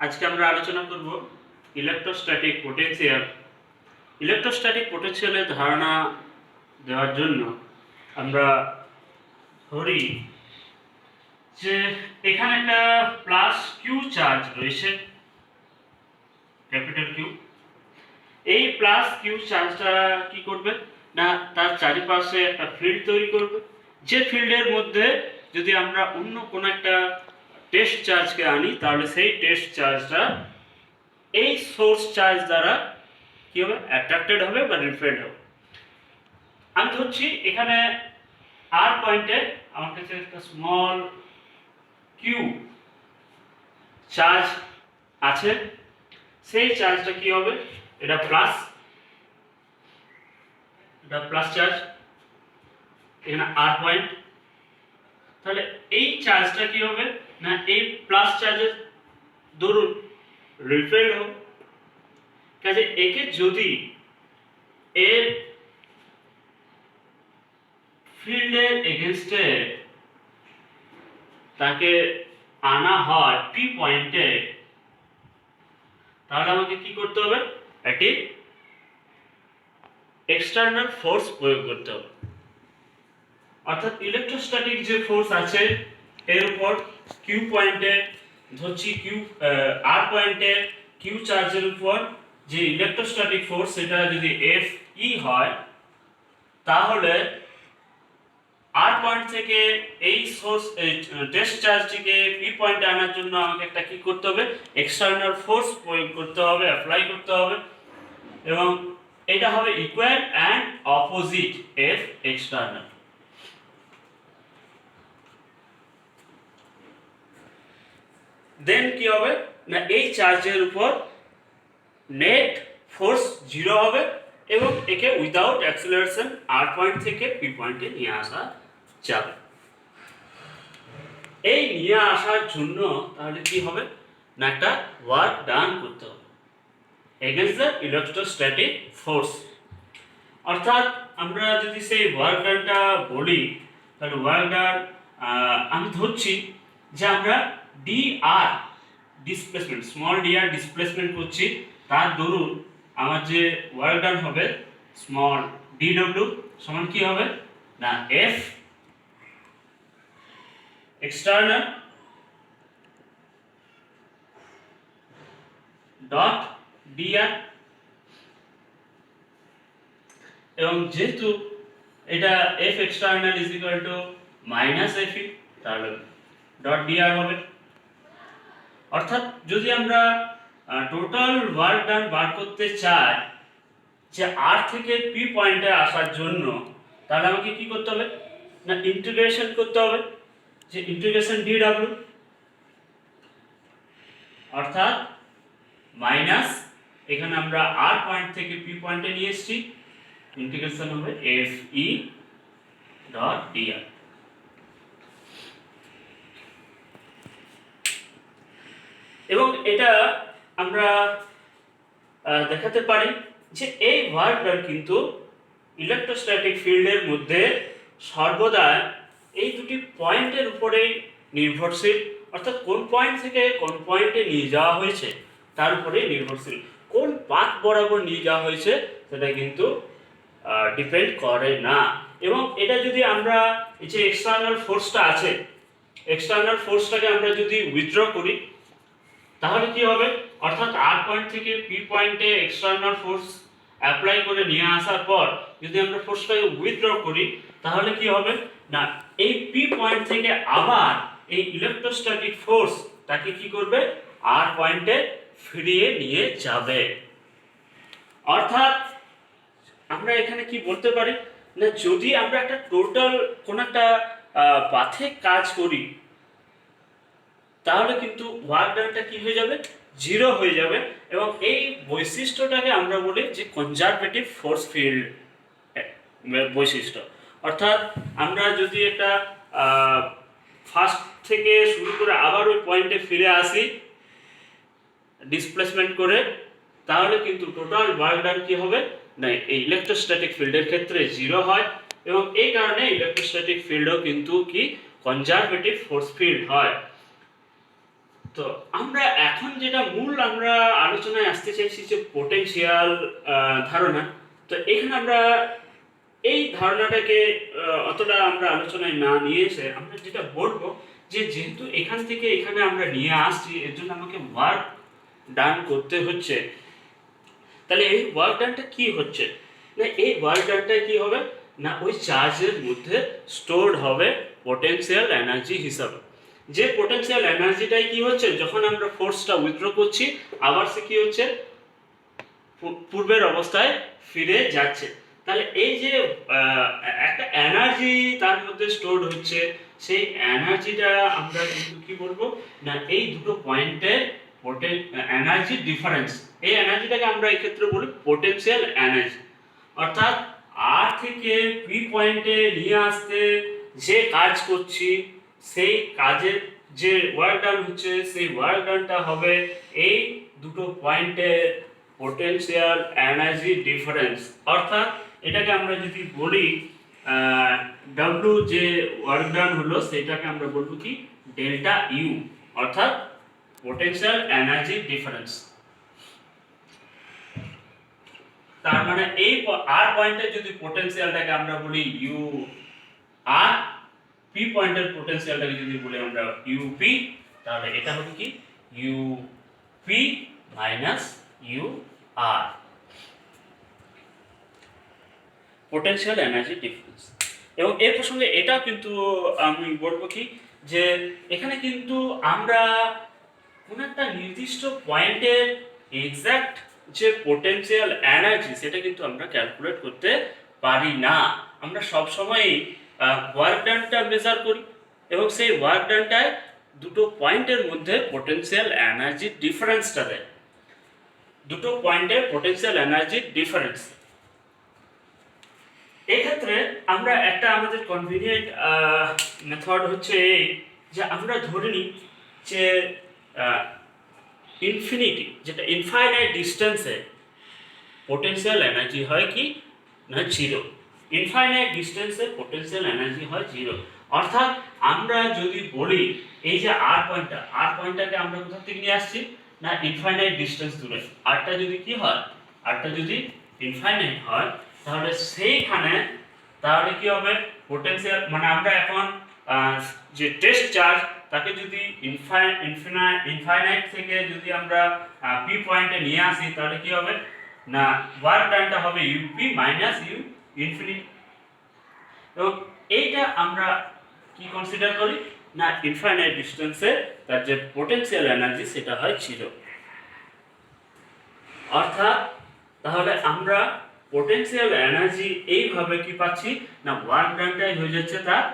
আজকে আমরা আলোচনা করব ইলেকট্রোস্ট্যাটিক পোটেনশিয়াল। ইলেকট্রোস্ট্যাটিক পোটেনশিয়ালের ধারণা দেওয়ার জন্য আমরা ধরি যে এখানে একটা প্লাস কিউ চার্জ রয়েছে, ক্যাপিটাল কিউ। এই প্লাস কিউ চার্জটা কি করবে না, তার চারিপাশে একটা ফিল্ড তৈরি করবে, যে ফিল্ডের মধ্যে যদি আমরা অন্য কোনো একটা টেস্ট চার্জকে আনি তাহলে সেই টেস্ট চার্জটা এই সোর্স চার্জ দ্বারা কি হবে, অ্যাট্রাক্টেড হবে বা রিফ্লেক্ট হবে। আমি ধরছি এখানে আর পয়েন্টে আমার কাছে একটা স্মল কিউ চার্জ আছে। সেই চার্জটা কি হবে, এটা প্লাস চার্জ, এখানে আর পয়েন্ট। তাহলে এই চার্জটা কি হবে না, এই প্লাস চার্জের দরুন রিফ্লেক্ট হবে। কাজে একে যদি এর ফিল্ডের এগেনস্টে তাকে আনা হয় পি পয়েন্টে, তাহলে আমাকে কি করতে হবে, একটি এক্সটার্নাল ফোর্স প্রয়োগ করতে হবে। অর্থাৎ ইলেকট্রোস্ট্যাটিক যে ফোর্স আছে এর উপর কিউ পয়েন্টে ধরছি, আর পয়েন্টে কিউ চার্জের উপর যে ইলেকট্রোস্ট্যাটিক ফোর্স সেটা যদি এফ ই হয়, তাহলে আর পয়েন্ট থেকে এই সোর্স টেস্ট চার্জটিকে পি পয়েন্টে আনার জন্য আমাকে একটা কি করতে হবে, এক্সটার্নাল ফোর্স প্রয়োগ করতে হবে, অ্যাপ্লাই করতে হবে। এবং এটা হবে equal and opposite of external. Then কি হবে না, এই চার্জের উপর নেট ফোর্স 0 হবে এবং একে উইদাউট অ্যাক্সিলারেশন আর পয়েন্ট থেকে পি পয়েন্টে নিয়ে আসা যাবে। এই নিয়ে আসার জন্য তাহলে কি হবে না, একটা ওয়ার্ক ডান করতে হবে এগেইনস্ট দ্য ইলেকট্রোস্ট্যাটিক ফোর্স। অর্থাৎ আমরা যদি সেই ওয়ার্ক ডানটা বলি, তাহলে ওয়ার্ক ডান আমি ধরছি যে আমরা ডি আর ডিসপ্লেসমেন্ট, স্মল ডি আর ডিসপ্লেসমেন্ট করছি, তার দরুন আমার যে ওয়ার্ক ডান হবে স্মল ডি ডব্লিউ সমান কি হবে না, এফ এক্সটার্নাল ডট ডিআর। এবং যেহেতু এটা F external is equal to minus F E, তাহলে ডট ডিআর হবে। অর্থাৎ যদি আমরা টোটাল ওয়ার্ক ডান বার করতে চাই যে আর থেকে পি পয়েন্টে আসার জন্য, তাহলে আমাকে কি করতে হবে না, ইন্টিগ্রেশন করতে হবে, যে ইন্টিগ্রেশন ডি ডাব্লিউ, অর্থাৎ মাইনাস এখানে আমরা আর পয়েন্ট থেকে পি পয়েন্টে নিয়ে এসেছি, ইন্টিগ্রেশন হবে এফ ই ডট ডিআর। এবং এটা আমরা দেখাতে পারি যে এই ওয়ার্ক ডান কিন্তু ইলেকট্রোস্ট্যাটিক ফিল্ডের মধ্যে সর্বদা এই দুটি পয়েন্টের উপরেই নির্ভরশীল। অর্থাৎ কোন পয়েন্ট থেকে কোন পয়েন্টে নিয়ে যাওয়া হয়েছে তার উপরেই নির্ভরশীল। কোন পাথ বরাবর নিয়ে যাওয়া হয়েছে সেটা কিন্তু ডিপেন্ড করে না। এবং এটা যদি আমরা এই যে এক্সটার্নাল ফোর্সটা আছে, এক্সটার্নাল ফোর্সটাকে আমরা যদি উইথড্র করি তাহলে কি হবে, অর্থাৎ আর পয়েন্ট থেকে পি পয়েন্টে এক্সটার্নাল ফোর্স অ্যাপ্লাই করে নিয়ে আসার পর যদি আমরা ফোর্সটাকে উইথড্র করি তাহলে কি হবে না, এই পি পয়েন্ট থেকে আবার এই ইলেকট্রোস্ট্যাটিক ফোর্স তাকে কি করবে, আর পয়েন্টে ফিরিয়ে নিয়ে যাবে। অর্থাৎ আমরা এখানে কি বলতে পারি না, যদি আমরা একটা টোটাল কোন একটা পাথে কাজ করি তাহলে কিন্তু ওয়ার্ক ডানটা কি হয়ে যাবে, 0 হয়ে যাবে। এবং এই বৈশিষ্ট্যটাকে আমরা বলি যে কনজারভেটিভ ফোর্স ফিল্ড বৈশিষ্ট্য। অর্থাৎ আমরা যদি একটা ফার্স্ট থেকে শুরু করে আবার ওই পয়েন্টে ফিরে আসি ডিসপ্লেসমেন্ট করে, তাহলে কিন্তু টোটাল ওয়ার্ক ডান কি হবে না, এই ইলেকট্রোস্ট্যাটিক ফিল্ডের ক্ষেত্রে 0 হয়। এবং এই কারণে ইলেকট্রোস্ট্যাটিক ফিল্ডও কিন্তু কি কনজারভেটিভ ফোর্স ফিল্ড হয়। তো আমরা এখন যেটা মূল আমরা আলোচনায় আসতে চাইছি যে পোটেনশিয়াল ধারণা। তো এখানে আমরা এই ধারণাটাকে অতটা আমরা আলোচনায় না নিয়ে এসে আমরা যেটা বলবো যে যেহেতু এখান থেকে এখানে আমরা নিয়ে আসছি এর জন্য আমাকে ওয়ার্ক ডান করতে হচ্ছে। তাহলে এই ওয়ার্ক ডানটা কি হচ্ছে না, এই ওয়ার্ক ডানটা কি হবে না ওই চার্জের মধ্যে স্টোরড হবে পোটেনশিয়াল এনার্জি হিসাবে। যে পোটেনশিয়াল এনার্জিটাই কি হচ্ছে যখন আমরা ফোর্সটা উইথড্র করছি আবার সে কি হচ্ছে পূর্বের অবস্থায় ফিরে যাচ্ছে। তাহলে এই যে একটা এনার্জি তার মধ্যে স্টোরড হচ্ছে, সেই এনার্জিটা আমরা কিন্তু কি বলবো না এই দুটো পয়েন্টের এনার্জি ডিফারেন্স। এই এনার্জিটাকে আমরা এই ক্ষেত্রে বলি পোটেনশিয়াল এনার্জি। অর্থাৎ আর থেকে পি পয়েন্টে নিয়ে আসতে যে কাজ করছি সেই কাজের যে ওয়ার্ক ডান হচ্ছে সেই ওয়ার্ক ডানটা হবে এই দুটো পয়েন্টের পোটেনশিয়াল এনার্জি ডিফারেন্স। অর্থাৎ এটাকে আমরা যদি বলি ডাব্লিউ যে ওয়ার্ক ডান হলো সেটাকে আমরা বলবো কি ডেল্টা ইউ, অর্থাৎ পোটেনশিয়াল এনার্জি ডিফারেন্স। তার মানে এই আর পয়েন্টের যদি পোটেনশিয়ালটাকে আমরা বলি ইউ আর, পি পয়েন্টের পোটেনশিয়ালটাকে যদি বলি আমরা ইউপি, তাহলে এটা হবে কি U P minus U R, potential energy difference. এবং এর প্রসঙ্গে এটাও কিন্তু আমি বলবো কি যে এখানে কিন্তু আমরা কোন একটা নির্দিষ্ট পয়েন্টের এক্সাক্ট যে পোটেনশিয়াল এনার্জি সেটা কিন্তু আমরা ক্যালকুলেট করতে পারি না। আমরা সব সময়ই ওয়ার্ক ডানটা মেজার করি এবং সেই ওয়ার্ক ডানটায় দুটো পয়েন্টের মধ্যে পোটেনশিয়াল এনার্জি ডিফারেন্সটা দেয়, দুটো পয়েন্টের পোটেনশিয়াল এনার্জি ডিফারেন্স। এক্ষেত্রে আমরা একটা আমাদের কনভিনিয়েন্ট মেথড হচ্ছে এই যে আমরা ধরে নিই যে ইনফিনিটি যেটা ইনফাইনাইট ডিস্টেন্সে পোটেনশিয়াল এনার্জি হয় কি না জিরো। ইনফাইনাইট ডিস্টেন্সে পোটেনশিয়াল এনার্জি হয় জিরো। অর্থাৎ আমরা যদি বলি এই যে আর পয়েন্টটাকে আমরা কোথা থেকে নিয়ে আসছি না ইনফাইনাইট ডিস্টেন্স দূরে। আরটা যদি কি হয়, আরটা যদি ইনফাইনাইট হয় তাহলে সেইখানে তাহলে কি হবে পোটেনশিয়াল মানে আমরা এখন যে টেস্ট চার্জ তাকে যদি ইনফাইনাইট থেকে যদি আমরা পি পয়েন্টে নিয়ে আসি তাহলে কি হবে না ওয়ার্ক ডানটা হবে ইউপি মাইনাস ইউ ইনফিনিটি। এবং এইটা আমরা কি কনসিডার করি না ইনফাইনাইট ডিস্টেন্সে তার যে পোটেনশিয়াল এনার্জি সেটা হয় জিরো। অর্থাৎ তাহলে আমরা পোটেনশিয়াল এনার্জি এইভাবে কি পাচ্ছি না ওয়ার্ক ডানটাই হয়ে যাচ্ছে তার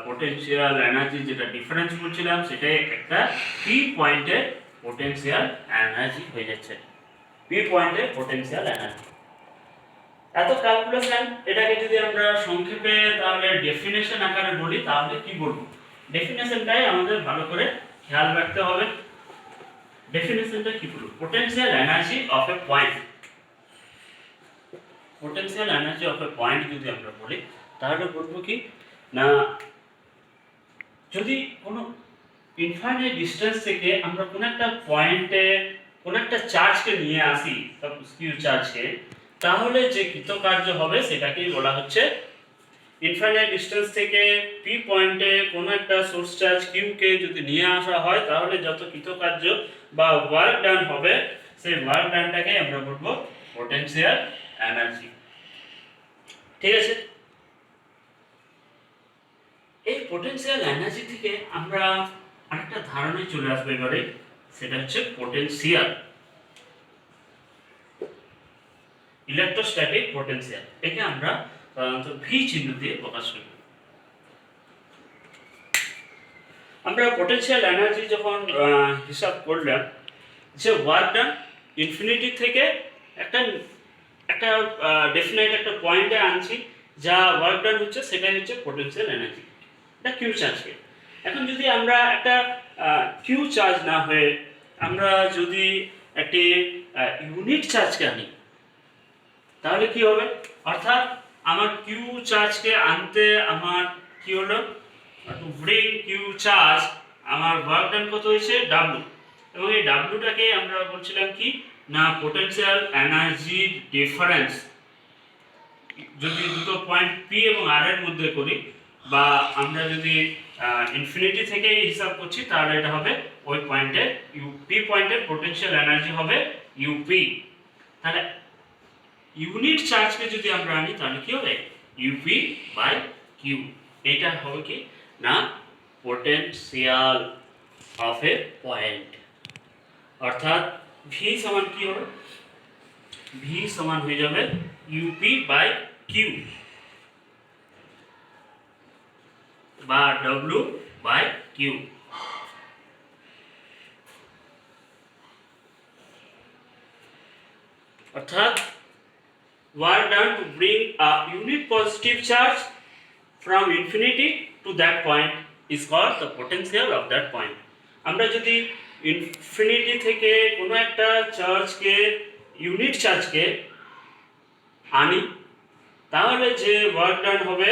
পোটেনশিয়াল এনার্জি যেটা ডিফারেন্স বলছিলাম সেটাই একটা পি পয়েন্টে পোটেনশিয়াল এনার্জি হয়ে যাচ্ছে, পি পয়েন্টে পোটেনশিয়াল এনার্জি। এত ক্যালকুলেশন এটাকে যদি আমরা সংক্ষেপে তাহলে ডেফিনেশন আকারে বলি তাহলে কি বলবো, ডেফিনেশনটাই আমাদের ভালো করে খেয়াল রাখতে হবে। ডেফিনেশনটা কি বলবো, potential energy of A point, potential energy of A point যদি আমরা বলি তাহলে বলবো কি না যদি কোনো ইনফাইনাইট ডিস্টেন্স থেকে আমরা কোন একটা পয়েন্টে কোন একটা চার্জকে নিয়ে আসি কিউ চার্জকে, তাহলে যে কৃতকার্য হবে সেটাকেই বলা হচ্ছে ইনফাইনাইট ডিস্টেন্স থেকে পি পয়েন্টে কোনো একটা সোর্স চার্জ কিউ কে যদি নিয়ে আসা হয় তাহলে যত কৃতকার্য বা ওয়ার্ক ডান হবে সেই ওয়ার্ক ডানটাকে আমরা বলবো পোটেনশিয়াল এনার্জি। ঠিক আছে, এই পোটেনশিয়াল এনার্জি থেকে আমরা আরেকটা ধারণায় চলে আসবো এবারে, সেটা হচ্ছে পোটেনশিয়াল, ইলেকট্রোস্ট্যাটিক পোটেনশিয়াল। একে আমরা সাধারণত ভি চিহ্ন দিয়ে প্রকাশ করি। আমরা পোটেনশিয়াল এনার্জি যখন হিসাব করলাম যে ওয়ার্ক ডান ইনফিনিটি থেকে একটা একটা ডেফিনাইট একটা পয়েন্টে আনছি, যা ওয়ার্ক ডান হচ্ছে সেটাই হচ্ছে পোটেনশিয়াল এনার্জি, এটা কিউ চার্জকে। এখন যদি আমরা একটা কিউ চার্জ না হয়ে আমরা যদি একটি ইউনিট চার্জকে আনি তাহলে কি হবে, অর্থাৎ আমার কিউ চার্জকে আনতে আমার কি হলো টু ব্রিং কিউ চার্জ আমার ওয়ার্ক ডান কত হয়েছে ডাব্লু, এবং এই ডাব্লুটাকে আমরা বলছিলাম কি না পোটেনশিয়াল এনার্জি ডিফারেন্স যদি দুটো পয়েন্ট পি এবং আর এর মধ্যে করি, বা আমরা যদি ইনফিনিটি থেকে হিসাব করছি, তাহলে এটা হবে ওই পয়েন্টে ইউপি পয়েন্টের পোটেনশিয়াল এনার্জি হবে ইউপি। তাহলে ইউনিট চার্জকে যদি আমরা আনি তাহলে কি হবে ইউপি বাই কিউ। এটা হবে কি না পোটেনশিয়াল অফ এ পয়েন্ট, অর্থাৎ ভি সমান কি হবে, ভি সমান হয়ে যাবে ইউপি বাই কিউ বা ডব্লিউ বাই কিউ। অর্থাৎ work done to bring a unit positive charge from infinity to that point is called the potential of that point. আমরা যদি ইনফিনিটি থেকে কোনো একটা চার্জকে ইউনিট চার্জকে আনি, তাহলে যে ওয়ার্ক ডান হবে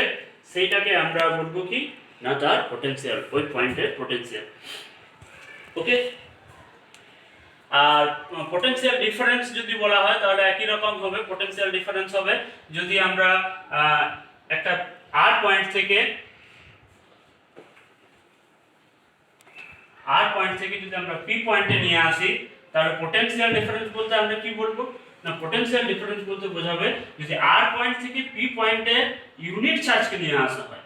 সেইটাকে আমরা বলবো কি না তার পোটেনশিয়াল, ওই পয়েন্টের পোটেনশিয়াল। ওকে, আর পোটেনশিয়াল ডিফারেন্স যদি বলা হয় তাহলে একই রকম হবে। পোটেনশিয়াল ডিফারেন্স হবে যদি আমরা একটা আর পয়েন্ট থেকে যদি আমরা পি পয়েন্টে নিয়ে আসি, তাহলে পোটেনশিয়াল ডিফারেন্স বলতে আমরা কি বলবো না পোটেনশিয়াল ডিফারেন্স বলতে বোঝাবে যদি আর পয়েন্ট থেকে পি পয়েন্টে ইউনিট চার্জকে নিয়ে আসা হয়,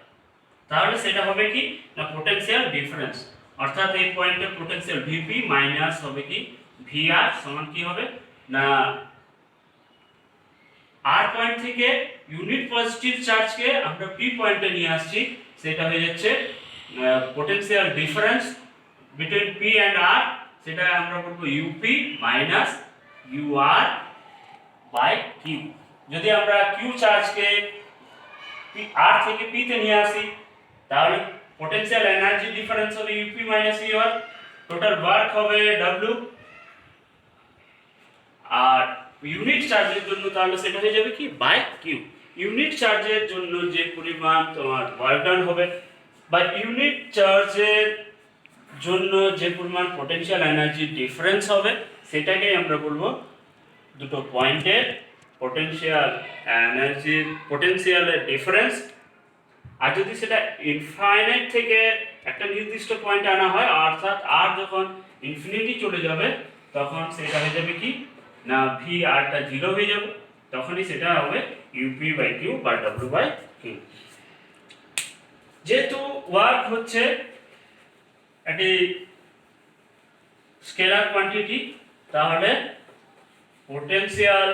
তাহলে সেটা হবে কি না পোটেনশিয়াল ডিফারেন্স। অর্থাৎ এই পয়েন্টে পোটেনশিয়াল ভিপি মাইনাস হবে কি ভিআর সমান কি হবে না আর পয়েন্ট থেকে ইউনিট পজিটিভ চার্জকে আমরা পি পয়েন্টে নিয়ে আসছি, সেটা হয়ে যাচ্ছে potential difference between P and R, সেটা আমরা বলবো UP minus UR by Q. যদি আমরা কিউ চার্জকে আর থেকে পি তে নিয়ে আসি, তাহলে পোটেনশিয়াল এনার্জি ডিফারেন্স হবে U P minus U R, total work হবে ডব্লিউ, আর ইউনিট চার্জের জন্য তাহলে সেটা হয়ে যাবে কি বাই কিউ। ইউনিট চার্জের জন্য যে পরিমাণ তোমার ওয়ার্ক ডান হবে বা ইউনিট চার্জের জন্য যে পরিমাণ পোটেনশিয়াল এনার্জি ডিফারেন্স হবে, সেটাকেই আমরা বলবো দুটো পয়েন্টের পোটেনশিয়ালের ডিফারেন্স। আর যদি সেটা ইনফাইনাইট থেকে একটা নির্দিষ্ট পয়েন্টে আনা হয়, অর্থাৎ আর যখন ইনফিনিটি চলে যাবে তখন সেটা হয়ে যাবে কি না ভি আরটা জিরো হয়ে যাবে, তখনই সেটা হবে ইউপি বাই কিউ বা ডব্লিউ বাই কিউ। যেহেতু ওয়ার্ক হচ্ছে একটি স্কেলার কোয়ান্টিটি, তাহলে পোটেনশিয়াল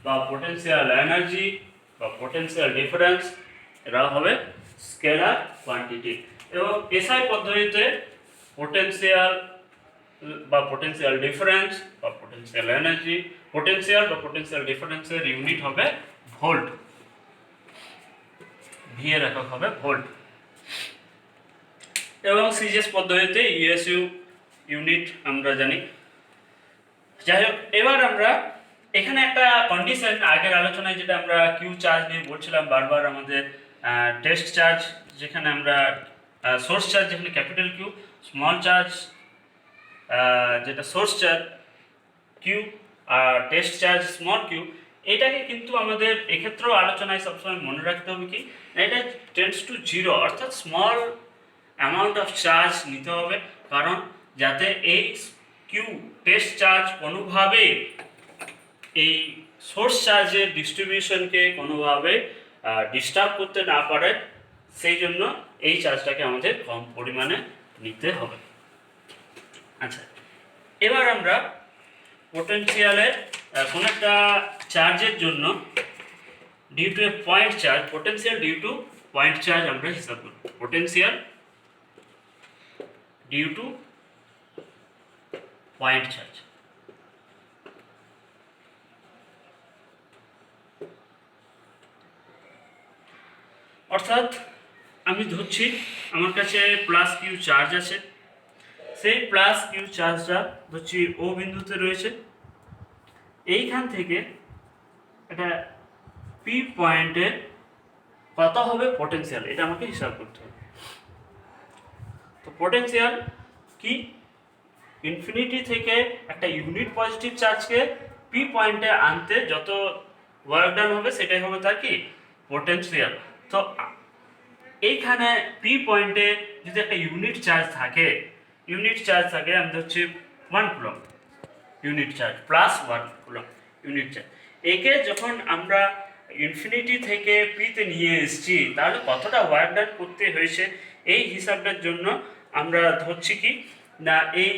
বা পোটেনশিয়াল এনার্জি বা পোটেনশিয়াল ডিফারেন্স এরা হবে স্কেলার কোয়ান্টিটি। এবং এসআই পদ্ধতিতে পোটেনশিয়াল বা পোটেনশিয়াল ডিফারেন্স বা পোটেনশিয়াল এনার্জি, পোটেনশিয়াল বা পোটেনশিয়াল ডিফারেন্সের ইউনিট হবে ভোল্ট, ভি এর একক হবে ভোল্ট। এবং সিজিএস পদ্ধতিতে ইউএসইউ ইউনিট আমরা জানি। যাই হোক, এবার আমরা এখানে একটা কন্ডিশন আগের আলোচনায় যেটা আমরা কিউ চার্জ নিয়ে বলছিলাম বারবার, আমাদের টেস্ট চার্জ যেখানে আমরা সোর্স চার্জ যেখানে ক্যাপিটাল কিউ, স্মল চার্জ যেটা সোর্স চার্জ কিউ, আর টেস্ট চার্জ স্মল কিউ, এটাকে কিন্তু আমাদের এক্ষেত্রেও আলোচনায় সবসময় মনে রাখতে হবে কি এটা টেন্ডস টু জিরো, অর্থাৎ স্মল অ্যামাউন্ট অফ চার্জ নিতে হবে, কারণ যাতে এই কিউ টেস্ট চার্জ কোনোভাবে এই সোর্স চার্জের ডিস্ট্রিবিউশনকে কোনোভাবে ডিস্টার্ব করতে না পারে, সেই জন্য এই চার্জটাকে আমাদের কম পরিমাণে নিতে হবে। আচ্ছা, এবার আমরা পোটেনশিয়ালের কোনো একটা চার্জের জন্য due to a point charge, potential due to point charge আমরা হিসাব করব। Potential due to point charge. অর্থাৎ আমি ধরছি আমার কাছে প্লাস কিউ চার্জ আছে, সেই প্লাস কিউ চার্জটা ধরছি ও বিন্দুতে রয়েছে, এইখান থেকে এটা পি পয়েন্টে কত হবে পোটেনশিয়াল, এটা আমাকে হিসাব করতে হবে। তো পোটেনশিয়াল কি, ইনফিনিটি থেকে একটা ইউনিট পজিটিভ চার্জকে পি পয়েন্টে আনতে যত ওয়ার্ক ডান হবে সেটাই হবে তার কি পোটেনশিয়াল। তো এইখানে পি পয়েন্টে যদি একটা ইউনিট চার্জ থাকে আমি ধরছি 1 coulomb unit charge plus 1 coulomb unit charge, একে যখন আমরা ইনফিনিটি থেকে পিতে নিয়ে এসেছি তাহলে কতটা ওয়ার্ক ডান করতে হয়েছে এই হিসাবটার জন্য আমরা ধরছি কি না এই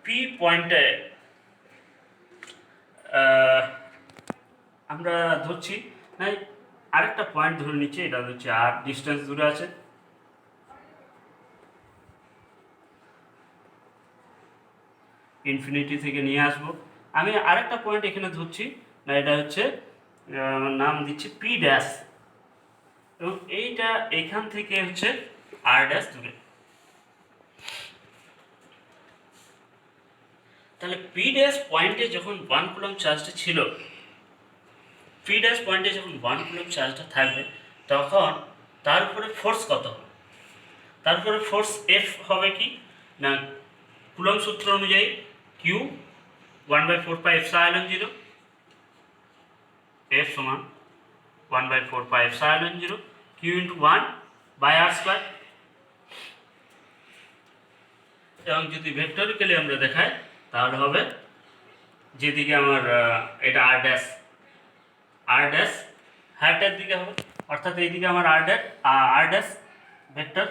পি পয়েন্টে আমরা ধরছি না আরেকটা পয়েন্ট ধরে নিচ্ছি, এটা হচ্ছে আর ডিস্টেন্স দূরে আছে, ইনফিনিটি থেকে নিয়ে আসবো। আমি আরেকটা পয়েন্ট এখানে ধরছি না, এটা হচ্ছে নাম দিচ্ছি পি ড্যাশ, এবং এইটা এখান থেকে হচ্ছে আর ড্যাশ দূরে। তাহলে পি ড্যাশ পয়েন্টে যখন 1 কুলম্ব চার্জটা ছিল, পি ড্যাশ পয়েন্টে যখন 1 কুলম্ব চার্জটা থাকবে তখন তার উপরে ফোর্স কত হবে, তার উপরে ফোর্স এফ হবে কি না কুলম্ব সূত্র অনুযায়ী কিউ 1/4 পাই এপসাইলন 0, এফ সমান 1/4 pi epsilon 0 Q into 1/r²। এবং যদি ভেক্টরিক্যালি আমরা দেখাই তাহলে হবে যেদিকে আমার এটা আর ড্যাশ হ্যাটের দিকে হবে, অর্থাৎ এইদিকে আমার আর ড্যাশ ভেক্টর,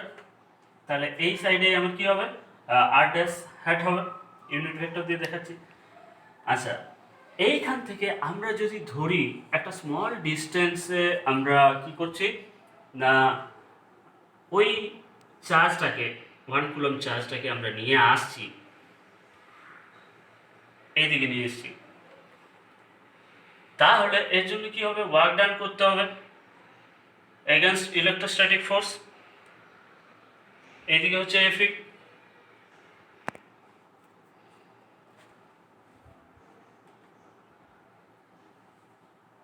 তাহলে এই সাইডে আমার কি হবে আর ড্যাশ হ্যাট হবে, ইউনিট ভেক্টর দিয়ে দেখাচ্ছি। আচ্ছা, এইখান থেকে আমরা যদি ধরি একটা স্মল ডিস্টেন্সে আমরা কি করছি না ওই চার্জটাকে 1 কুলম্ব চার্জটাকে আমরা নিয়ে আসছি, এইদিকে নিয়ে এসছি, তাহলে এর জন্য কি হবে ওয়ার্ক ডান করতে হবে এগেনস্ট ইলেকট্রোস্ট্যাটিক ফোর্স, এইদিকে হচ্ছে এফি।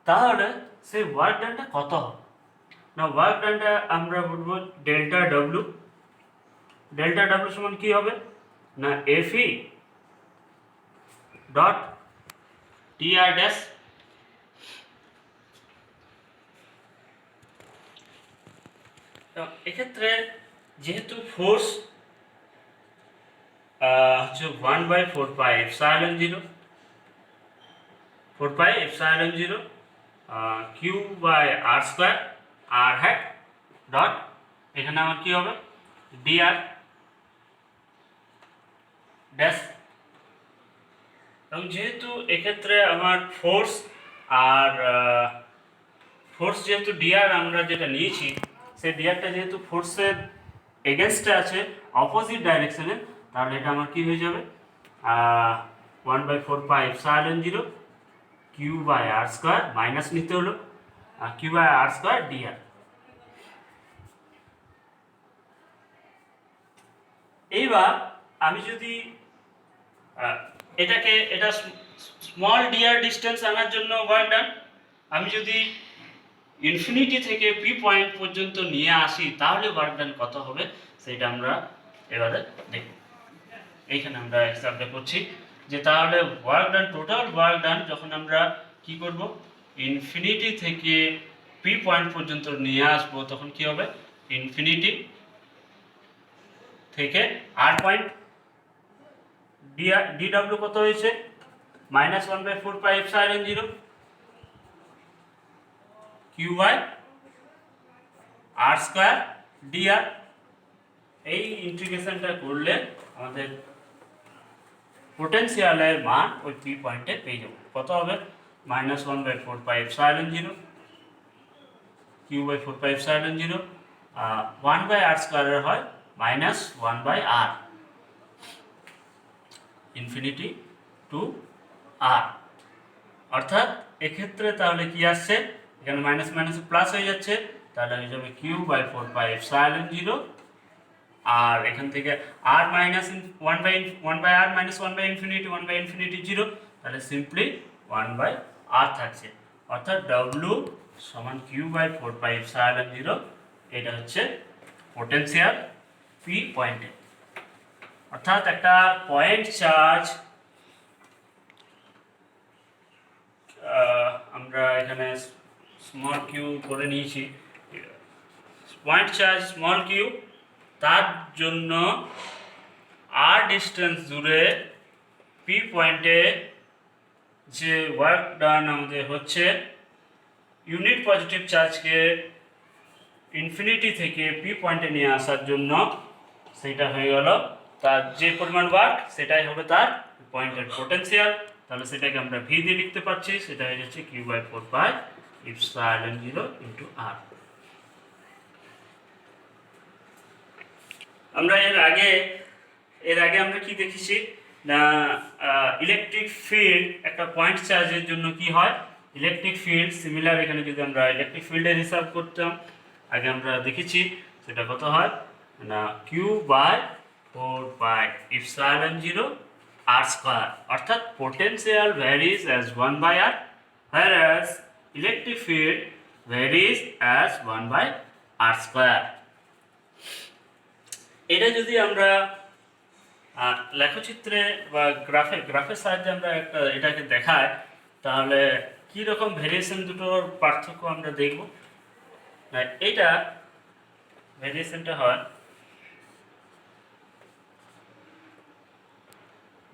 তাহলে সেই ওয়ার্ক ডানটা কত হবে না, ওয়ার্ক ডানটা আমরা বলবো ডেল্টা ডব্লিউ সমান কি হবে না এফি ডট টিআর ড্যাশ। এক্ষেত্রে যেহেতু ফোর্স হচ্ছে 1/4 pi epsilon 0 Q by r² R hat dot এখানে আমার কি হবে dr ড্যাশ। এবং যেহেতু এক্ষেত্রে আমার ফোর্স যেহেতু dr আমরা যেটা নিয়েছি সেই ডিআরটা যেহেতু ফোর্সের এগেনস্টে আছে অপোজিট ডাইরেকশনে, তাহলে এটা আমার কি হয়ে যাবে 1/4 pi epsilon 0 Q by r² minus নিতে হলো কিউ বাই r² dr। এইবার আমি যদি এটা স্মল dr ডিস্টেন্স আনার জন্য ওয়ার্ক ডান, আমি যদি ইনফিনিটি থেকে পি পয়েন্ট পর্যন্ত নিয়ে আসি তাহলে ওয়ার্ক ডান কত হবে সেটা আমরা এবারে দেখব। এইখানে আমরা হিসাবটা করছি যে তাহলে work done, total work done যখন আমরা কি করব ইনফিনিটি থেকে পি পয়েন্ট পর্যন্ত নিয়ে আসবো তখন কি হবে ইনফিনিটি থেকে আর পয়েন্ট ডিডব্লিউ কত হয়েছে -1/4 pi epsilon 0 Q by r² dr। এই ইন্টিগ্রেশনটা করলে আমাদের পোটেনশিয়ালের মান ওই পি পয়েন্টে পেয়ে যাব, কত হবে -1/4 pi epsilon 0 Q by 4 pi epsilon 0 1/r² এর হয় -1/r ইনফিনিটি টু আর। অর্থাৎ এক্ষেত্রে তাহলে কি আসছে এখানে মাইনাস মাইনাস প্লাস হয়ে যাচ্ছে, তাহলে হয়ে যাবে কিউ বাই 4 পাই এপসাইলন 0 আর এখান থেকে আর মাইনাস 1/r মাইনাস 1/ইনফিনিটি 0, তাহলে সিম্পলি 1/r থাকছে, অর্থাৎ ডব্লিউ সমান কিউ বাই 4 পাই এপসাইলন 0। এটা হচ্ছে পোটেনশিয়াল পি পয়েন্টে। অর্থাৎ একটা পয়েন্ট চার্জ আমরা এখানে স্মল কিউ করে নিয়েছি, পয়েন্ট চার্জ স্মল কিউ, তার জন্য আর ডিস্টেন্স দূরে পি পয়েন্টে যে ওয়ার্ক ডান আমাদের হচ্ছে ইউনিট পজিটিভ চার্জকে ইনফিনিটি থেকে পি পয়েন্টে নিয়ে আসার জন্য, সেটা হয়ে গেল তার যে পরিমাণ ওয়ার্ক সেটাই হবে তার পয়েন্টের পোটেনশিয়াল। তাহলে সেটাকে আমরা ভি দিয়ে লিখতে পারছি, সেটা হয়ে যাচ্ছে Q by 4 by epsilon 0 into R. আমরা এর আগে আমরা কি দেখেছি না, ইলেকট্রিক ফিল্ড একটা পয়েন্ট চার্জের জন্য কি হয়, ইলেকট্রিক ফিল্ড সিমিলার এখানে যদি আমরা ইলেকট্রিক ফিল্ডের হিসাব করতাম আগে আমরা দেখেছি, সেটা কত হয় না Q by 4 by epsilon 0 R square, অর্থাৎ potential varies as 1 by R, whereas electric field varies as 1 by R square. এটা যদি আমরা লেখচিত্রে বা গ্রাফের সাহায্যে আমরা এটাকে দেখাই, তাহলে কি রকম ভেরিয়েশন দুটোর পার্থক্য আমরা দেখব। এটা ভেরিয়েশনটা হয়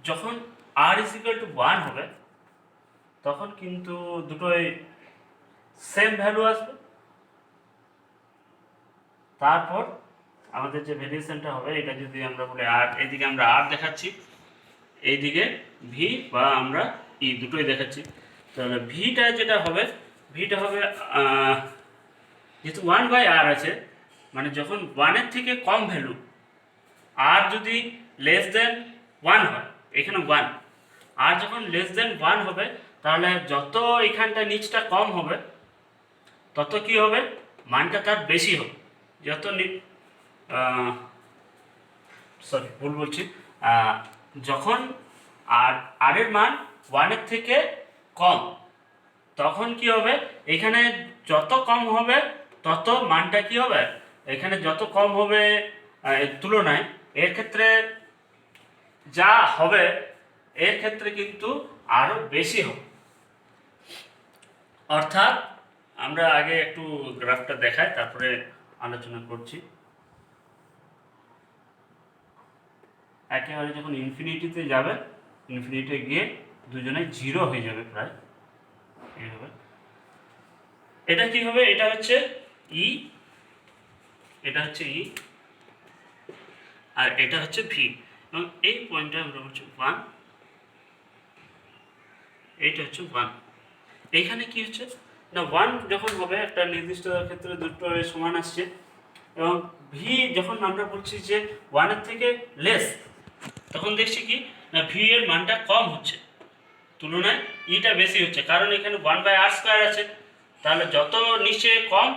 যখন আর ইজ ইকুয়াল টু 1 হবে, তখন কিন্তু দুটোই সেম ভ্যালু আসবে। তারপর আমাদের যে ভেরিয়েশনটা হবে, এটা যদি আমরা বলি আর, এইদিকে আমরা আর দেখাচ্ছি, এইদিকে ভি বা আমরা ই দুটোই দেখাচ্ছি, তাহলে ভিটা যেটা হবে, ভিটা হবে যেহেতু 1 বাই আর আছে, মানে যখন 1-এর থেকে কম ভ্যালু, আর যদি লেস দেন 1 হয়, এখানে 1, আর যখন লেস দেন 1 হবে, তাহলে যত এখানটা নিচটা কম হবে তত কি হবে, মানটা তার বেশি হবে। যত সরি ভুল বলছি, যখন আর এর মান 1-এর থেকে কম, তখন কি হবে, এখানে যত কম হবে তত মানটা কি হবে, এখানে যত কম হবে এর তুলনায় এর ক্ষেত্রে যা হবে এর ক্ষেত্রে কিন্তু আরো বেশি হবে। অর্থাৎ আমরা আগে একটু গ্রাফটা দেখাই, তারপরে আলোচনা করছি। একেবারে যখন ইনফিনিটিতে যাবে, ইনফিনিটিতে গিয়ে দুজনে 0 হয়ে যাবে প্রায়, এই হবে। এটা কি হবে, এটা হচ্ছে ই, এটা হচ্ছে ই, আর এটা হচ্ছে ভি, এবং এই পয়েন্টটা আমরা বলছি 1, এইটা হচ্ছে 1। এইখানে কি হচ্ছে না, 1 যখন হবে একটা নির্দিষ্ট ক্ষেত্রে দুটো সমান আসছে, এবং ভি যখন আমরা বলছি যে 1-এর থেকে লেস, তখন দেখছি কি না ভি এর মানটা কম হচ্ছে, তুলনায় ইটা বেশি হচ্ছে, কারণ এখানে 1 বাই আর স্কয়ার আছে। তাহলে যত নিচে কম,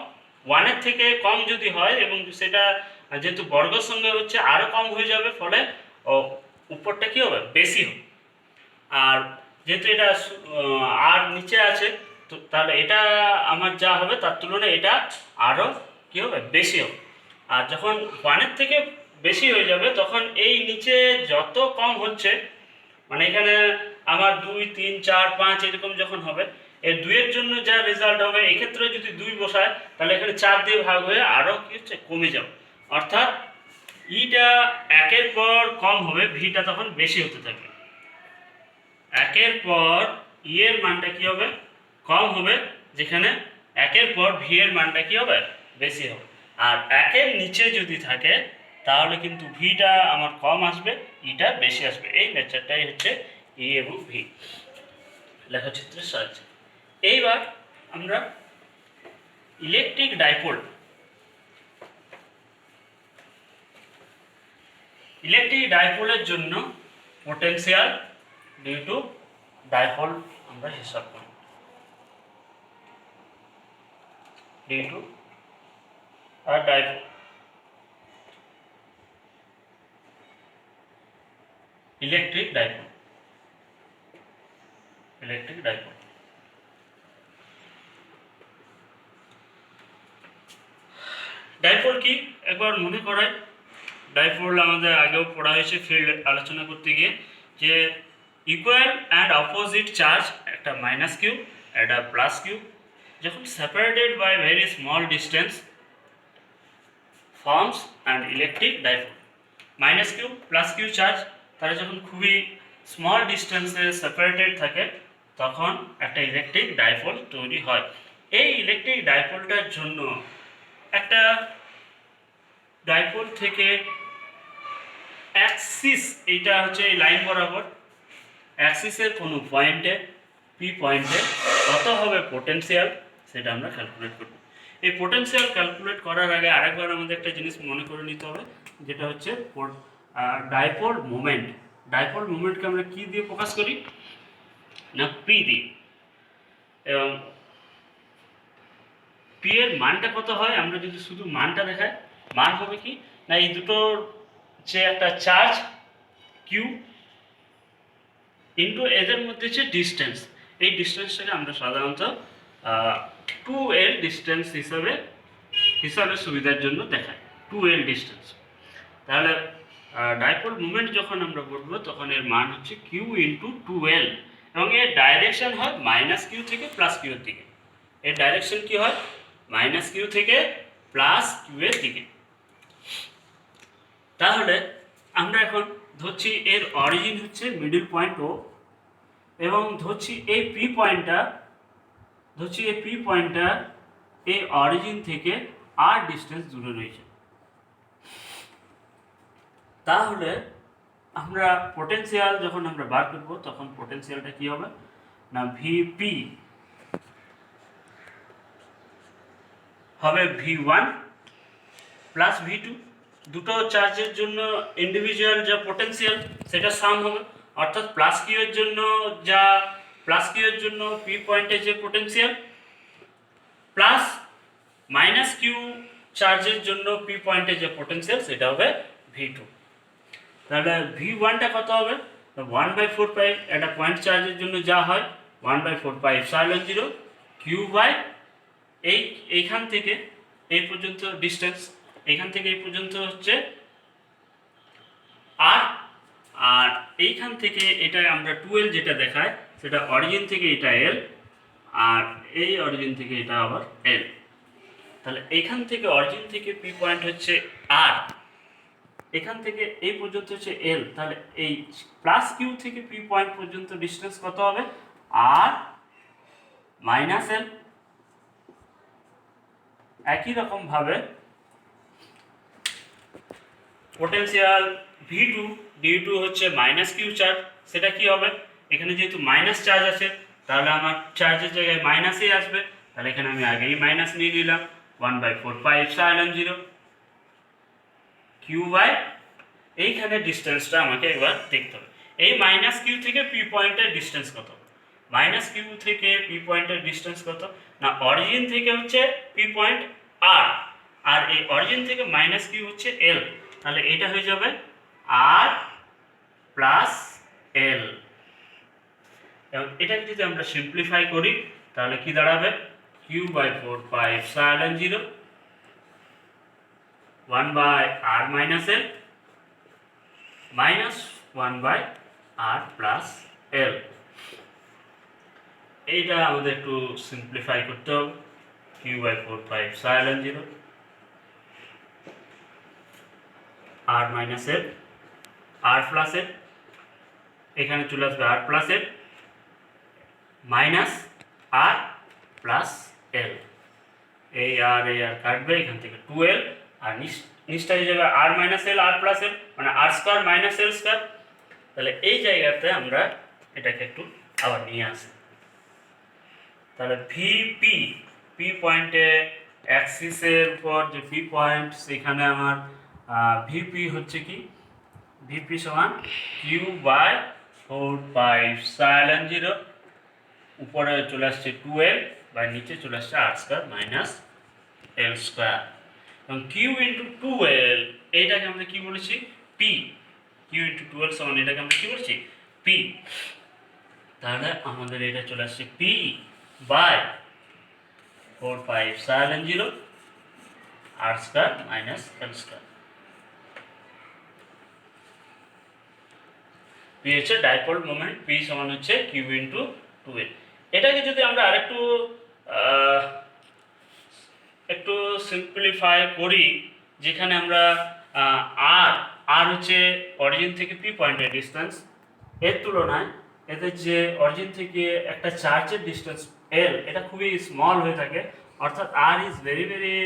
1-এর থেকে কম যদি হয়, এবং সেটা যেহেতু বর্গের সঙ্গে হচ্ছে আরও কম হয়ে যাবে, ফলে উপরটা কি হবে, বেশি হবে। আর যেহেতু এটা আর নিচে আছে, তো তাহলে এটা আমার যা হবে তার তুলনায় এটা আরও কী হবে, বেশি হবে। আর যখন 1-এর থেকে বেশি হয়ে যাবে, তখন এই নিচে যত কম হচ্ছে, মানে এখানে আমার 2, 3, 4, 5 এরকম যখন হবে, এর 2-এর জন্য যা রেজাল্ট হবে, এক্ষেত্রে যদি 2 বসায়, তাহলে এখানে 4 দিয়ে ভাগ হয়ে আরও কি হচ্ছে, কমে যাবে। অর্থাৎ ইটা একের পর কম হবে, ভিটা তখন বেশি হতে থাকবে। একের পর ই এর মানটা কি হবে, কম হবে, যেখানে একের পর ভি এর মানটা কি হবে, বেশি হবে। আর একের নিচে যদি থাকে, তাহলে কিন্তু ভিটা আমার কম আসবে, ইটা বেশি আসবে। এই নেচারটাই হচ্ছে ই এবং ভি লেখচিত্রের সাহায্যে। এইবার আমরা ইলেকট্রিক ডাইপোলের জন্য পোটেনশিয়াল ডিউ টু ডাইপোল আমরা হিসাব করি, due to dipole. Electric dipole dipole কি একবার মনে করাই। ডাইপোল আমাদের আগেও পড়া হয়েছে ফিল্ড আলোচনা করতে গিয়ে, যে ইকুয়াল অ্যান্ড অপোজিট চার্জ, একটা মাইনাস কিউ একটা প্লাস কিউ, যখন separated by very small distance forms and electric dipole. Minus Q plus Q charge তারা যখন খুবই স্মল ডিস্টেন্সে সেপারেটেড থাকে তখন একটা ইলেকট্রিক ডাইপোল তৈরি হয়। এই ইলেকট্রিক ডাইপোলটার জন্য একটা ডাইপোল থেকে অ্যাক্সিস, এইটা হচ্ছে এই লাইন বরাবর অ্যাক্সিসের কোনো পয়েন্টে পি পয়েন্টে কত হবে পোটেনশিয়াল, সেটা আমরা ক্যালকুলেট করব। এই পোটেনশিয়াল ক্যালকুলেট করার আগে আরেকবার আমাদের একটা জিনিস মনে করে নিতে হবে, যেটা হচ্ছে ডাইপোল মোমেন্ট। ডাইপোল মোমেন্টকে আমরা কি দিয়ে প্রকাশ করি না, পি দিয়ে। এবং পি এর মানটা কত হয়, আমরা যদি শুধু মানটা দেখাই, মান হবে কি না, এই দুটোর যে একটা চার্জ কিউ ইন্টু এদের মধ্যে যে ডিস্টেন্স, এই ডিস্টেন্সটাকে আমরা সাধারণত 2L ডিস্টেন্স হিসাবে সুবিধার জন্য দেখাই, 2L ডিস্টেন্স। তাহলে ডাইপোল মুভমেন্ট যখন আমরা বলবো তখন এর মান হচ্ছে কিউ ইন্টু 2L, এবং এর ডাইরেকশন হয় মাইনাস কিউ থেকে প্লাস কিউ এর দিকে। এর ডাইরেকশন কি হয়, মাইনাস কিউ থেকে প্লাস কিউ এর দিকে। তাহলে আমরা এখন ধরছি এর অরিজিন হচ্ছে মিডল পয়েন্ট ও, এবং ধরছি এই পি পয়েন্টটা এই অরিজিন থেকে আর ডিস্টেন্স দূরে রয়েছে। তাহলে আমরা পোটেনশিয়াল যখন আমরা বার করব তখন পোটেনশিয়ালটা কি হবে না, ভিপি হবে V1 প্লাস V2, দুটো চার্জের জন্য ইন্ডিভিজুয়াল যা পোটেনশিয়াল সেটা সাম হবে, অর্থাৎ প্লাস কিউ এর জন্য পি পয়েন্টে যে পোটেনশিয়াল প্লাস মাইনাস কিউ চার্জের জন্য পি পয়েন্টে যে পোটেনশিয়াল সেটা হবে V2। তাহলে V1টা কত হবে, 1/4 পাই, একটা পয়েন্ট চার্জের জন্য যা হয় 1/4 পাই এপসাইলন 0 কিউ বাই এইখান থেকে এই পর্যন্ত ডিস্টেন্স, এইখান থেকে এই পর্যন্ত হচ্ছে আর এইখান থেকে এটা আমরা 2L যেটা দেখায় সেটা অরিজিন থেকে এটা L, আর এই অরিজিন থেকে এটা আবার L। তাহলে এইখান থেকে অরিজিন থেকে পি পয়েন্ট হচ্ছে আর, এখান থেকে এই পর্যন্ত হচ্ছে L। তাহলে এই প্লাস কিউ থেকে পি পয়েন্ট পর্যন্ত ডিস্টেন্স কত হবে, আর মাইনাস L। একই রকম ভাবে পোটেনশিয়াল V2 ডিউ টু হচ্ছে মাইনাস কিউ চার্জ, সেটা কি হবে, এখানে যেহেতু মাইনাস চার্জ আছে তাহলে আমার চার্জের জায়গায় মাইনাসই আসবে, তাহলে এখানে আমি আগেই মাইনাস নিয়ে নিলাম 1/4 পাই এপসাইলন 0 কিউ বাই এইখানে ডিস্টেন্সটা আমাকে এবার দেখতে হবে। এই মাইনাস কিউ থেকে পি পয়েন্টের ডিস্টেন্স কত, মাইনাস কিউ থেকে পি পয়েন্টের ডিস্টেন্স কত না, অরিজিন থেকে হচ্ছে পি পয়েন্ট আর এই অরিজিন থেকে মাইনাস কিউ হচ্ছে L, তাহলে এটা হয়ে যাবে আর প্লাস L। এবং এটাকে যদি আমরা সিম্পলিফাই করি তাহলে কি দাঁড়াবে, Q/4 পাই epsilon 0 1/r minus L minus 1/r plus L। এইটা আমাদের একটু সিম্পলিফাই করতে হবে, Q/4 পাই epsilon 0 r minus L r plus L, এখানে চলে আসবে r plus L minus r plus L, এই আর কাটবে, এখান থেকে 2L আর নিচটা হয়ে যাবে r minus L r plus L, মানে r square minus L square. তাহলে এই জায়গাতে আমরা এটাকে একটু আবার নিয়ে আসি। তাহলে ভিপি পি পয়েন্টে অ্যাক্সিসের উপর যে পি পয়েন্ট, সেখানে আমার ভিপি হচ্ছে কি, ভিপি সমান Q/4 পাই এপসাইলন 0, উপরে চলে আসছে 2L বা নিচে চলে আসছে r square minus L square, এবং Q ইন্টু 2L এইটাকে আমরা কি বলেছি, P। Q ইন্টু 2L সমান এটাকে আমরা কি বলছি, P। তাহলে আমাদের এটা চলে আসছে P by 4 pi epsilon 0 r square minus L square. P হচ্ছে ডাইপোল মোমেন্ট, পি সমান হচ্ছে কিউ ইন্টু 2a। এটাকে যদি আমরা আরেকটু একটু সিম্পলিফাই করি, যেখানে আমরা আর আর হচ্ছে অরিজিন থেকে পি পয়েন্টের ডিস্টেন্স, এর তুলনায় এদের যে অরিজিন থেকে একটা চার্জের ডিস্টেন্স এল, এটা খুবই স্মল হয়ে থাকে, অর্থাৎ R is very very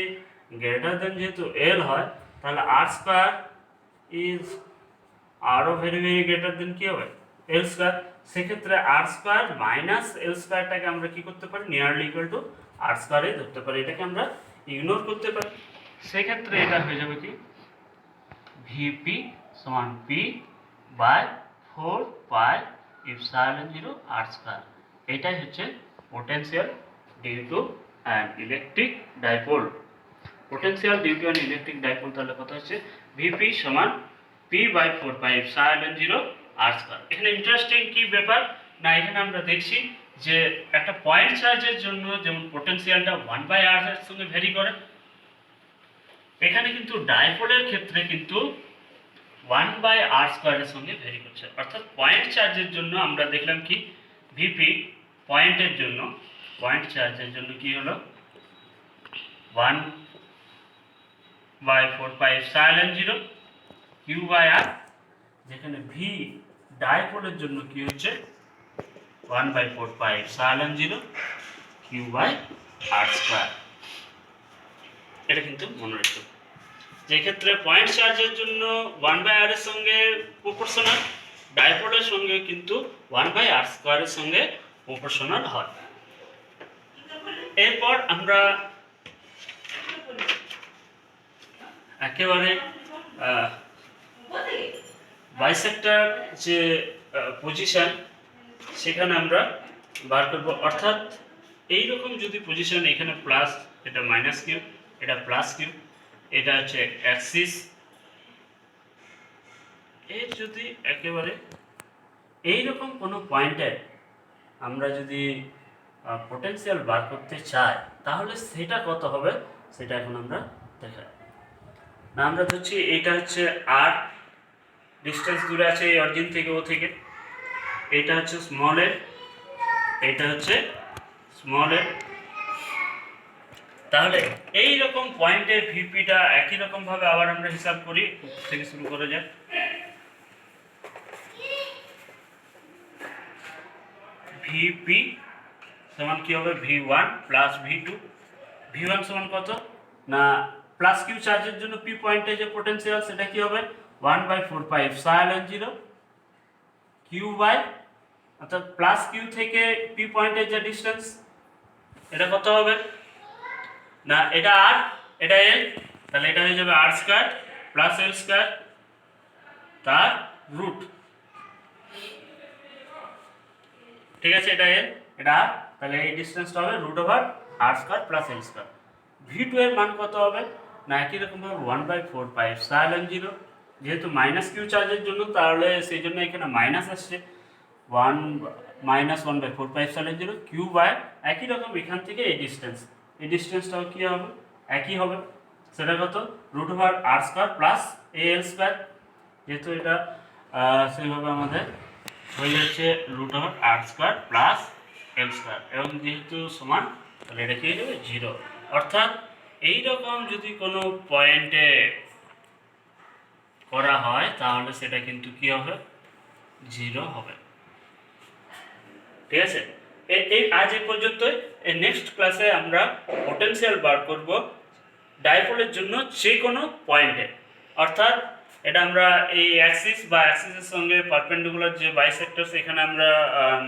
greater than যেহেতু এল হয়, তাহলে আর স্কোয়ার ইজ আরও ভেরি ভেরি গ্রেটার দেন কী হবে এল স্কোয়ার। সেক্ষেত্রে আর স্কোয়ার মাইনাস এল স্কোয়ারটাকে আমরা কী করতে পারি, নিয়ারলি ইকুয়াল টু আর স্কোয়ারেই ধরতে পারি, এটাকে আমরা ইগনোর করতে পারি। সেক্ষেত্রে এটা হয়ে যাবে কি ভিপি সমান P by 4 pi epsilon 0 R square. এটাই হচ্ছে potential due to an electric dipole. Potential due to an electric dipole তাহলে কত হচ্ছে, ভিপি সমান P by 4 pi epsilon 0 R square. এখানে ইন্টারেস্টিং কি ব্যাপার না, এখানে আমরা দেখছি যে একটা পয়েন্ট চার্জের জন্য যেমন পোটেনশিয়ালটা 1/r এর সঙ্গে ভ্যারি করে, এখানে কিন্তু ডাইপোলের ক্ষেত্রে কিন্তু 1/r স্কোয়ারের সঙ্গে ভ্যারি করছে। অর্থাৎ পয়েন্ট চার্জের জন্য আমরা দেখলাম কি ভিপি পয়েন্টের জন্য, পয়েন্ট চার্জের জন্য কি হলো 1/4 pi epsilon 0 Q by R, যেখানে ভি ডাইপোলের জন্য কি হচ্ছে 1/4 pi epsilon 0 Q by R square. এটা কিন্তু মনে রাখতে, যে ক্ষেত্রে পয়েন্ট চার্জের জন্য 1/r এর সঙ্গে প্রপোর্শনাল, ডাইপোলের সঙ্গে কিন্তু 1/r স্কোয়ারের সঙ্গে প্রপোর্শনাল হয়। এরপর আমরা একেবারে বাইসেক্টর যে পজিশন সেখানে আমরা বার করব, অর্থাৎ এইরকম যদি পজিশন, এখানে প্লাস, এটা মাইনাস কিউ, এটা প্লাস কিউ, এটা হচ্ছে অ্যাক্সিস, এর যদি একেবারে এইরকম কোনো পয়েন্টে আমরা যদি পোটেনশিয়াল বার করতে চাই, তাহলে সেটা কত হবে সেটা এখন আমরা দেখাই। না আমরা ধরছি এটা হচ্ছে আর ডিস্টেন্স দূরে আছে এই অরিজিন থেকে ও থেকে, এটা হচ্ছে স্মল এর, এটা হচ্ছে স্মল এর। তাহলে এই রকম পয়েন্টের ভিপিটা একই রকম ভাবে আবার আমরা হিসাব করি, থেকে শুরু করা যায়। ভিপি সমান কি হবে, ভি1 প্লাস ভি2। ভি1 সমান কত না, প্লাস কিউ চার্জের জন্য পি পয়েন্টে যে পোটেনশিয়াল সেটা কি হবে 1/4 পাই ইপসাইলন 0 কিউ বাই, অর্থাৎ প্লাস কিউ থেকে পি পয়েন্টের যে ডিস্টেন্স এটা কত হবে না, এটা আর এটা এল, তাহলে এটা হয়ে যাবে আর স্কোয়ার প্লাস এল স্কোয়ার তার রুট, ঠিক আছে, এটা এল এটা আর, তাহলে এই ডিস্টেন্সটা হবে রুট ওভার আর স্কোয়ার প্লাস এল স্কোয়ার। ভি2 এর মান কত হবে না, একই রকমভাবে 1/4 পাই ইপসাইলন 0, যেহেতু মাইনাস কিউ চার্জের জন্য তাহলে সেই জন্য এখানে মাইনাস আসছে, 1/4 পাই ইপসাইলন 0 কিউ বাই, একই রকম এখান থেকে এই ডিস্টেন্সটাও কী হবে একই হবে, সেটা কত রুট ওভার আর স্কোয়ার প্লাস এল স্কোয়ার, যেহেতু এটা সেইভাবে আমাদের হয়ে যাচ্ছে রুট ওভার আর স্কোয়ার প্লাস এল স্কোয়ার, এবং যেহেতু সমান তাহলে এটা কি হয়ে যাবে 0। অর্থাৎ এইরকম যদি কোনো পয়েন্টে করা হয় তাহলে সেটা কিন্তু কি হবে 0 হবে, ঠিক আছে। এই আজ এই পর্যন্তই। নেক্সট ক্লাসে আমরা পোটেনশিয়াল বার করব ডাইপোলের জন্য যে কোনো পয়েন্টে, অর্থাৎ এটা আমরা এই অ্যাক্সিস বা অ্যাক্সিসের সঙ্গে পারপেন্ডিকুলার যে বাইসেক্টর সেখানে আমরা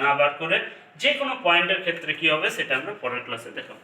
না বার করে যে কোনো পয়েন্টের ক্ষেত্রে কি হবে সেটা আমরা পরের ক্লাসে দেখাবো।